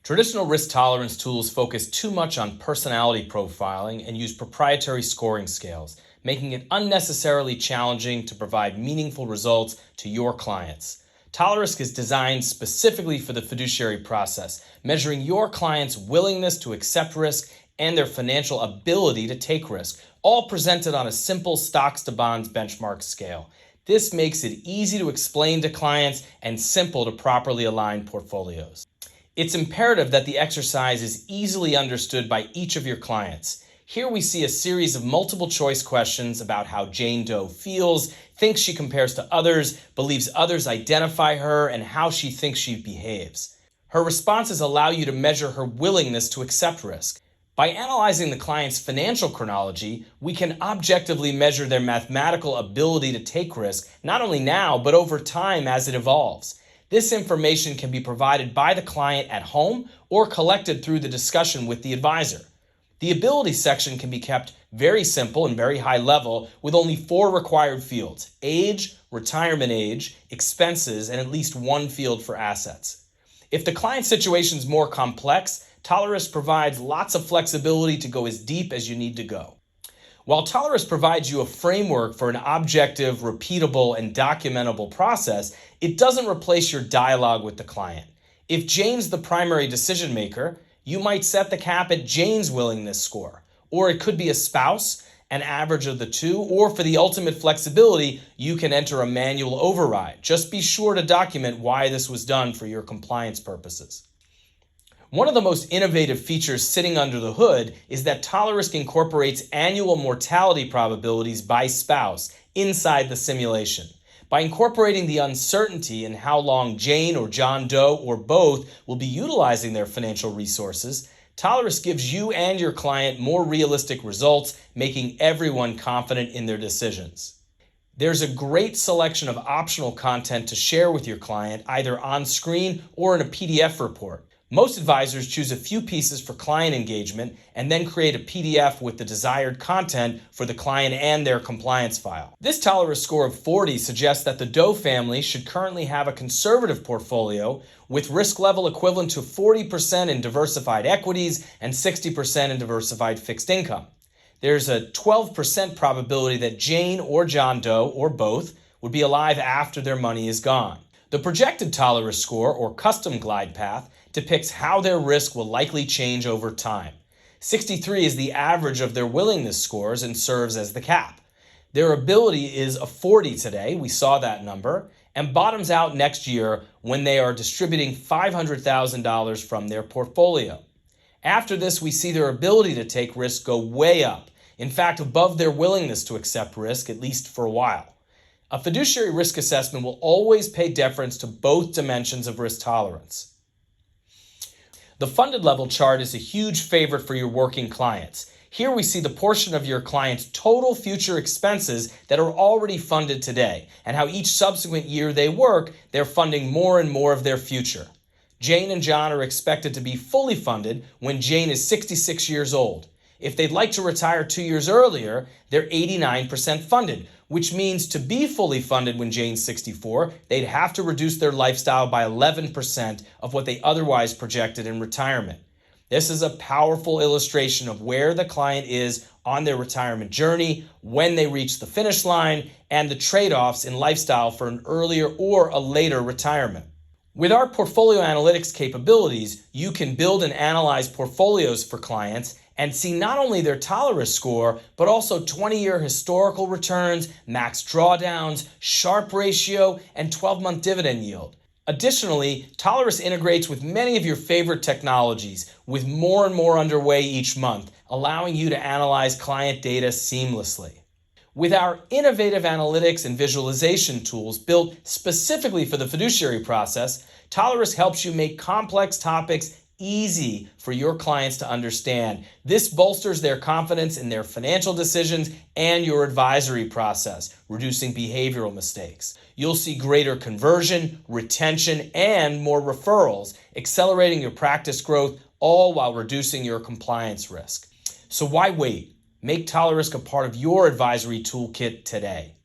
Traditional risk tolerance tools focus too much on personality profiling and use proprietary scoring scales, making it unnecessarily challenging to provide meaningful results to your clients. Tolerisk is designed specifically for the fiduciary process, measuring your clients' willingness to accept risk and their financial ability to take risk, all presented on a simple stocks to bonds benchmark scale. This makes it easy to explain to clients and simple to properly align portfolios. It's imperative that the exercise is easily understood by each of your clients. Here we see a series of multiple choice questions about how Jane Doe feels, thinks she compares to others, believes others identify her, and how she thinks she behaves. Her responses allow you to measure her willingness to accept risk. By analyzing the client's financial chronology, we can objectively measure their mathematical ability to take risk, not only now, but over time as it evolves. This information can be provided by the client at home or collected through the discussion with the advisor. The ability section can be kept very simple and very high level with only 4 required fields: age, retirement age, expenses, and at least 1 field for assets. If the client situation is more complex, Tolerisk provides lots of flexibility to go as deep as you need to go. While Tolerisk provides you a framework for an objective, repeatable, and documentable process, it doesn't replace your dialogue with the client. If Jane's the primary decision maker, you might set the cap at Jane's willingness score, or it could be a spouse, an average of the two, or for the ultimate flexibility, you can enter a manual override. Just be sure to document why this was done for your compliance purposes. One of the most innovative features sitting under the hood is that Tolerisk incorporates annual mortality probabilities by spouse inside the simulation. By incorporating the uncertainty in how long Jane or John Doe or both will be utilizing their financial resources, Tolerisk gives you and your client more realistic results, making everyone confident in their decisions. There's a great selection of optional content to share with your client, either on screen or in a PDF report. Most advisors choose a few pieces for client engagement and then create a PDF with the desired content for the client and their compliance file. This Tolerisk score of 40 suggests that the Doe family should currently have a conservative portfolio with risk level equivalent to 40% in diversified equities and 60% in diversified fixed income. There's a 12% probability that Jane or John Doe or both would be alive after their money is gone. The projected Tolerisk score, or custom glide path, depicts how their risk will likely change over time. 63 is the average of their willingness scores and serves as the cap. Their ability is a 40 today, we saw that number, and bottoms out next year when they are distributing $500,000 from their portfolio. After this, we see their ability to take risk go way up, in fact above their willingness to accept risk, at least for a while. A fiduciary risk assessment will always pay deference to both dimensions of risk tolerance. The funded level chart is a huge favorite for your working clients. Here we see the portion of your client's total future expenses that are already funded today, and how each subsequent year they work, they're funding more and more of their future. Jane and John are expected to be fully funded when Jane is 66 years old. If they'd like to retire 2 years earlier, they're 89% funded, which means to be fully funded when Jane's 64, they'd have to reduce their lifestyle by 11% of what they otherwise projected in retirement. This is a powerful illustration of where the client is on their retirement journey, when they reach the finish line, and the trade-offs in lifestyle for an earlier or a later retirement. With our portfolio analytics capabilities, you can build and analyze portfolios for clients and see not only their Tolerisk score, but also 20-year historical returns, max drawdowns, Sharpe ratio, and 12-month dividend yield. Additionally, Tolerisk integrates with many of your favorite technologies, with more and more underway each month, allowing you to analyze client data seamlessly. With our innovative analytics and visualization tools built specifically for the fiduciary process, Tolerisk helps you make complex topics easy for your clients to understand. This bolsters their confidence in their financial decisions and your advisory process, reducing behavioral mistakes. You'll see greater conversion, retention, and more referrals, accelerating your practice growth, all while reducing your compliance risk. So why wait? Make Tolerisk a part of your advisory toolkit today.